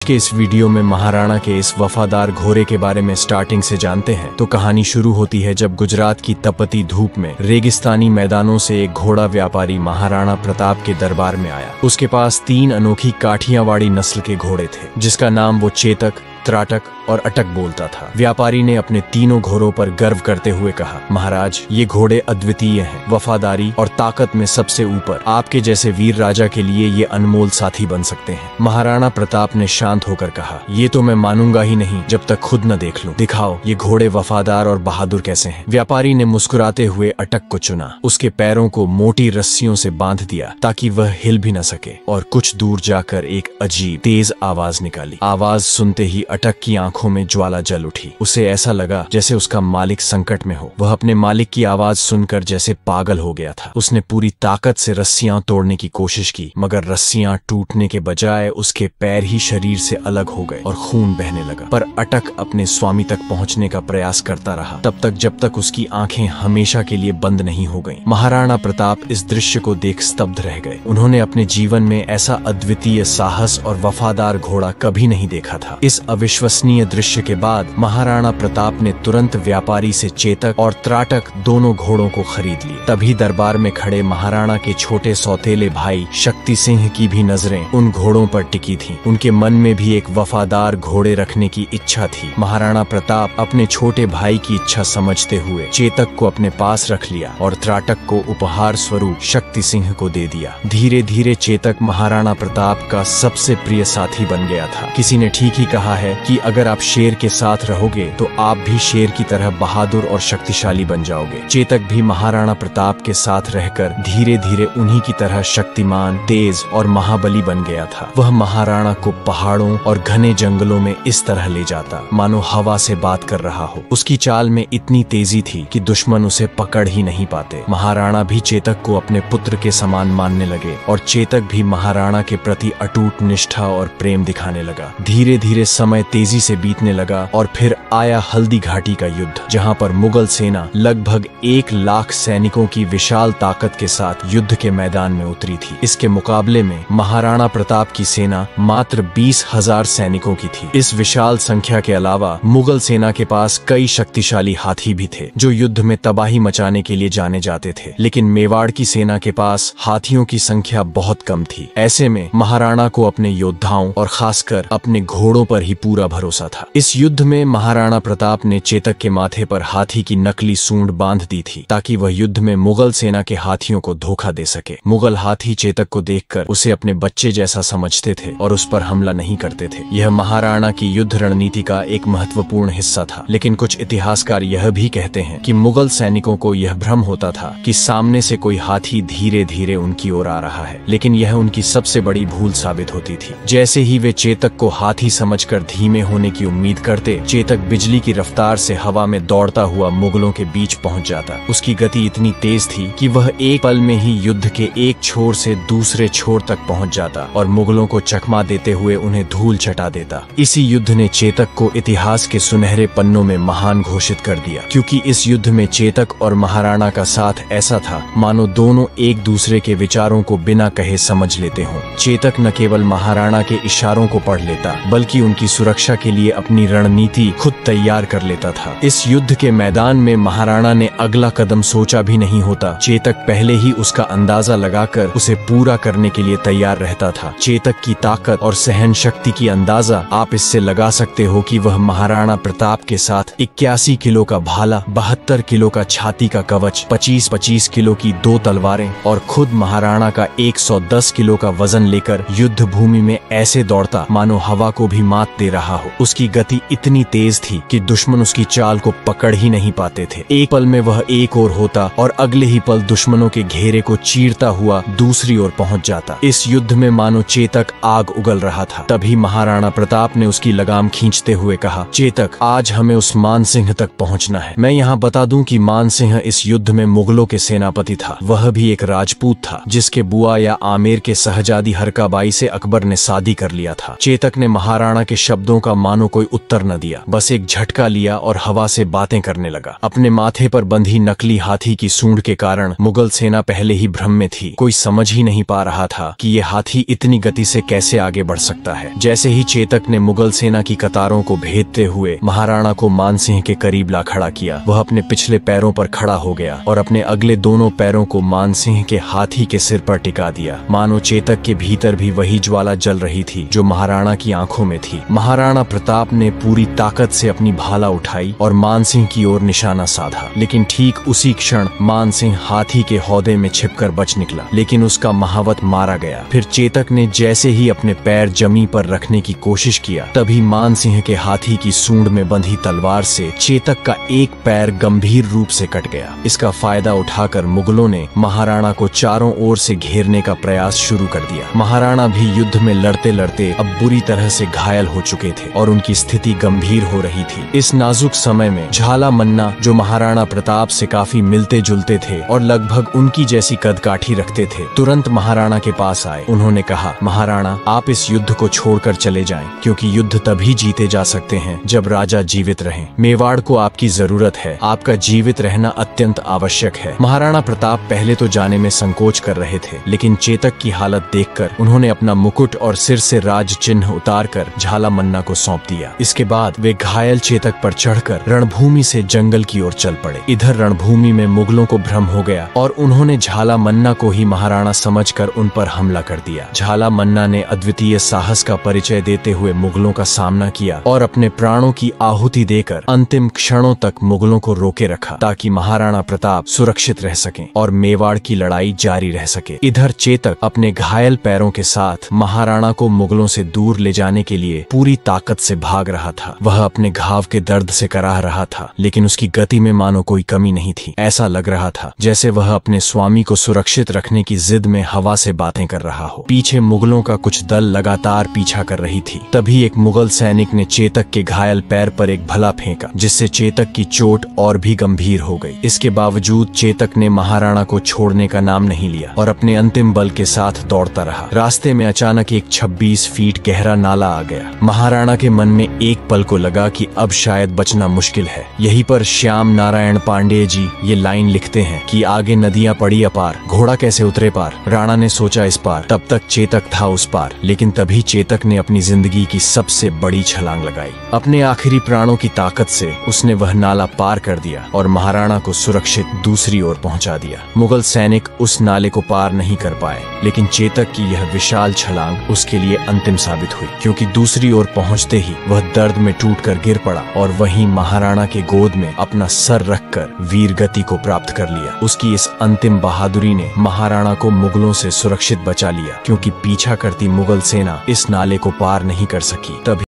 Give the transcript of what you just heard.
के इस वीडियो में महाराणा के इस वफादार घोड़े के बारे में स्टार्टिंग से जानते हैं। तो कहानी शुरू होती है जब गुजरात की तपती धूप में रेगिस्तानी मैदानों से एक घोड़ा व्यापारी महाराणा प्रताप के दरबार में आया। उसके पास 3 अनोखी काठियावाड़ी नस्ल के घोड़े थे, जिसका नाम वो चेतक, त्राटक और अटक बोलता था। व्यापारी ने अपने तीनों घोड़ों पर गर्व करते हुए कहा, महाराज, ये घोड़े अद्वितीय हैं, वफादारी और ताकत में सबसे ऊपर। आपके जैसे वीर राजा के लिए ये अनमोल साथी बन सकते हैं। महाराणा प्रताप ने शांत होकर कहा, ये तो मैं मानूंगा ही नहीं जब तक खुद न देख लूं। दिखाओ ये घोड़े वफादार और बहादुर कैसे हैं। व्यापारी ने मुस्कुराते हुए अटक को चुना। उसके पैरों को मोटी रस्सियों से बांध दिया ताकि वह हिल भी न सके, और कुछ दूर जाकर एक अजीब तेज आवाज निकाली। आवाज सुनते ही अटक की आंखों में ज्वाला जल उठी। उसे ऐसा लगा जैसे उसका मालिक संकट में हो। वह अपने मालिक की आवाज सुनकर जैसे पागल हो गया था। उसने पूरी ताकत से रस्सियां तोड़ने की कोशिश की, मगर रस्सियां टूटने के बजाय उसके पैर ही शरीर से अलग हो गए और खून बहने लगा। पर अटक अपने स्वामी तक पहुंचने का प्रयास करता रहा, तब तक जब तक उसकी आंखें हमेशा के लिए बंद नहीं हो गईं। महाराणा प्रताप इस दृश्य को देख स्तब्ध रह गए। उन्होंने अपने जीवन में ऐसा अद्वितीय साहस और वफादार घोड़ा कभी नहीं देखा था। इस अविश्वसनीय दृश्य के बाद महाराणा प्रताप ने तुरंत व्यापारी से चेतक और त्राटक दोनों घोड़ों को खरीद लिए। तभी दरबार में खड़े महाराणा के छोटे सौतेले भाई शक्ति सिंह की भी नजरें उन घोड़ों पर टिकी थीं। उनके मन में भी एक वफादार घोड़े रखने की इच्छा थी। महाराणा प्रताप अपने छोटे भाई की इच्छा समझते हुए चेतक को अपने पास रख लिया और त्राटक को उपहार स्वरूप शक्ति सिंह को दे दिया। धीरे धीरे चेतक महाराणा प्रताप का सबसे प्रिय साथी बन गया था। किसी ने ठीक ही कहा है कि अगर आप शेर के साथ रहोगे तो आप भी शेर की तरह बहादुर और शक्तिशाली बन जाओगे। चेतक भी महाराणा प्रताप के साथ रहकर धीरे धीरे उन्हीं की तरह शक्तिमान, तेज और महाबली बन गया था। वह महाराणा को पहाड़ों और घने जंगलों में इस तरह ले जाता मानो हवा से बात कर रहा हो। उसकी चाल में इतनी तेजी थी कि दुश्मन उसे पकड़ ही नहीं पाते। महाराणा भी चेतक को अपने पुत्र के समान मानने लगे और चेतक भी महाराणा के प्रति अटूट निष्ठा और प्रेम दिखाने लगा। धीरे धीरे समय तेजी से बीतने लगा और फिर आया हल्दी घाटी का युद्ध, जहां पर मुगल सेना लगभग 1 लाख सैनिकों की विशाल ताकत के साथ युद्ध के मैदान में उतरी थी। इसके मुकाबले में महाराणा प्रताप की सेना मात्र 20,000 सैनिकों की थी। इस विशाल संख्या के अलावा मुगल सेना के पास कई शक्तिशाली हाथी भी थे जो युद्ध में तबाही मचाने के लिए जाने जाते थे, लेकिन मेवाड़ की सेना के पास हाथियों की संख्या बहुत कम थी। ऐसे में महाराणा को अपने योद्धाओं और खासकर अपने घोड़ों पर ही पूरा भरोसा था। इस युद्ध में महाराणा प्रताप ने चेतक के माथे पर हाथी की नकली सूंड बांध दी थी ताकि वह युद्ध में मुगल सेना के हाथियों को धोखा दे सके। मुगल हाथी चेतक को देखकर उसे अपने बच्चे जैसा समझते थे और उस पर हमला नहीं करते थे। यह महाराणा की युद्ध रणनीति का एक महत्वपूर्ण हिस्सा था, लेकिन कुछ इतिहासकार यह भी कहते हैं कि मुगल सैनिकों को यह भ्रम होता था कि सामने से कोई हाथी धीरे धीरे उनकी ओर आ रहा है, लेकिन यह उनकी सबसे बड़ी भूल साबित होती थी। जैसे ही वे चेतक को हाथी समझकर धीमे होने की उम्मीद करते, चेतक बिजली की रफ्तार से हवा में दौड़ता हुआ मुगलों के बीच पहुंच जाता। उसकी गति इतनी तेज थी कि वह एक पल में ही युद्ध के एक छोर से दूसरे छोर तक पहुंच जाता और मुगलों को चकमा देते हुए उन्हें धूल चटा देता। इसी युद्ध ने चेतक को इतिहास के सुनहरे पन्नों में महान घोषित कर दिया, क्योंकि इस युद्ध में चेतक और महाराणा का साथ ऐसा था मानो दोनों एक दूसरे के विचारों को बिना कहे समझ लेते हों। चेतक न केवल महाराणा के इशारों को पढ़ लेता, बल्कि उनकी सुरक्षा के लिए अपनी रणनीति खुद तैयार कर लेता था। इस युद्ध के मैदान में महाराणा ने अगला कदम सोचा भी नहीं होता। चेतक पहले ही उसका अंदाजा लगाकर उसे पूरा करने के लिए तैयार रहता था। चेतक की ताकत और सहन शक्ति की अंदाजा आप इससे लगा सकते हो कि वह महाराणा प्रताप के साथ 81 किलो का भाला, 72 किलो का छाती का कवच, 25-25 किलो की 2 तलवारें और खुद महाराणा का 110 किलो का वजन लेकर युद्ध भूमि में ऐसे दौड़ता मानो हवा को भी मात दे रहा हो। उसकी गति इतनी तेज थी कि दुश्मन उसकी चाल को पकड़ ही नहीं पाते थे। एक पल में वह एक ओर होता और अगले ही पल दुश्मनों के घेरे को चीरता हुआ दूसरी ओर पहुंच जाता। इस युद्ध में मानो चेतक आग उगल रहा था। तभी महाराणा प्रताप ने उसकी लगाम खींचते हुए कहा, चेतक, आज हमें उस मानसिंह तक पहुंचना है। मैं यहाँ बता दूं कि मानसिंह इस युद्ध में मुगलों के सेनापति था। वह भी एक राजपूत था जिसके बुआ या आमेर के सहजादी हरकाबाई से अकबर ने शादी कर लिया था। चेतक ने महाराणा के शब्दों शब्दों का मानो कोई उत्तर न दिया, बस एक झटका लिया और हवा से बातें करने लगा। अपने माथे पर बंधी नकली हाथी की सूंड के कारण मुगल सेना पहले ही भ्रम में थी। कोई समझ ही नहीं पा रहा था कि ये हाथी इतनी गति से कैसे आगे बढ़ सकता है। जैसे ही चेतक ने मुगल सेना की कतारों को भेदते हुए महाराणा को मानसिंह के करीब ला खड़ा किया, वह अपने पिछले पैरों पर खड़ा हो गया और अपने अगले दोनों पैरों को मानसिंह के हाथी के सिर पर टिका दिया। मानो चेतक के भीतर भी वही ज्वाला जल रही थी जो महाराणा की आंखों में थी। महाराणा प्रताप ने पूरी ताकत से अपनी भाला उठाई और मानसिंह की ओर निशाना साधा, लेकिन ठीक उसी क्षण मानसिंह हाथी के हौदे में छिपकर बच निकला, लेकिन उसका महावत मारा गया। फिर चेतक ने जैसे ही अपने पैर जमी पर रखने की कोशिश किया, तभी मानसिंह के हाथी की सूंड में बंधी तलवार से चेतक का एक पैर गंभीर रूप से कट गया। इसका फायदा उठाकर मुगलों ने महाराणा को चारों ओर से घेरने का प्रयास शुरू कर दिया। महाराणा भी युद्ध में लड़ते लड़ते अब बुरी तरह से घायल हो चुके थे और उनकी स्थिति गंभीर हो रही थी। इस नाजुक समय में झाला मन्ना, जो महाराणा प्रताप से काफी मिलते जुलते थे और लगभग उनकी जैसी कदकाठी रखते थे, तुरंत महाराणा के पास आए। उन्होंने कहा, महाराणा, आप इस युद्ध को छोड़कर चले जाएं, क्योंकि युद्ध तभी जीते जा सकते हैं जब राजा जीवित रहें। मेवाड़ को आपकी जरूरत है, आपका जीवित रहना अत्यंत आवश्यक है। महाराणा प्रताप पहले तो जाने में संकोच कर रहे थे, लेकिन चेतक की हालत देखकर उन्होंने अपना मुकुट और सिर से राज चिन्ह उतारकर झाला मन्ना को सौंप दिया। इसके बाद वे घायल चेतक पर चढ़कर रणभूमि से जंगल की ओर चल पड़े। इधर रणभूमि में मुगलों को भ्रम हो गया और उन्होंने झाला मन्ना को ही महाराणा समझकर उन पर हमला कर दिया। झाला मन्ना ने अद्वितीय साहस का परिचय देते हुए मुगलों का सामना किया और अपने प्राणों की आहुति देकर अंतिम क्षणों तक मुगलों को रोके रखा, ताकि महाराणा प्रताप सुरक्षित रह सकें और मेवाड़ की लड़ाई जारी रह सके। इधर चेतक अपने घायल पैरों के साथ महाराणा को मुगलों से दूर ले जाने के लिए पूरी ताकत से भाग रहा था। वह अपने घाव के दर्द से कराह रहा था, लेकिन उसकी गति में मानो कोई कमी नहीं थी। ऐसा लग रहा था जैसे वह अपने स्वामी को सुरक्षित रखने की जिद में हवा से बातें कर रहा हो। पीछे मुगलों का कुछ दल लगातार पीछा कर रही थी। तभी एक मुगल सैनिक ने चेतक के घायल पैर पर एक भला फेंका, जिससे चेतक की चोट और भी गंभीर हो गई। इसके बावजूद चेतक ने महाराणा को छोड़ने का नाम नहीं लिया और अपने अंतिम बल के साथ दौड़ता रहा। रास्ते में अचानक एक 26 फीट गहरा नाला आ गया। महाराणा के मन में एक पल को लगा कि अब शायद बचना मुश्किल है। यहीं पर श्याम नारायण पांडेय जी ये लाइन लिखते हैं कि आगे नदियां पड़ी अपार, घोड़ा कैसे उतरे पार। राणा ने सोचा इस पार, तब तक चेतक था उस पार, लेकिन तभी चेतक ने अपनी जिंदगी की सबसे बड़ी छलांग लगाई। अपने आखिरी प्राणों की ताकत से उसने वह नाला पार कर दिया और महाराणा को सुरक्षित दूसरी ओर पहुंचा दिया। मुगल सैनिक उस नाले को पार नहीं कर पाए, लेकिन चेतक की यह विशाल छलांग उसके लिए अंतिम साबित हुई, क्योंकि दूसरी ओर पहुंचते ही वह दर्द में टूटकर गिर पड़ा और वहीं महाराणा के गोद में अपना सर रखकर वीर गति को प्राप्त कर लिया। उसकी इस अंतिम बहादुरी ने महाराणा को मुगलों से सुरक्षित बचा लिया, क्योंकि पीछा करती मुगल सेना इस नाले को पार नहीं कर सकी। तभी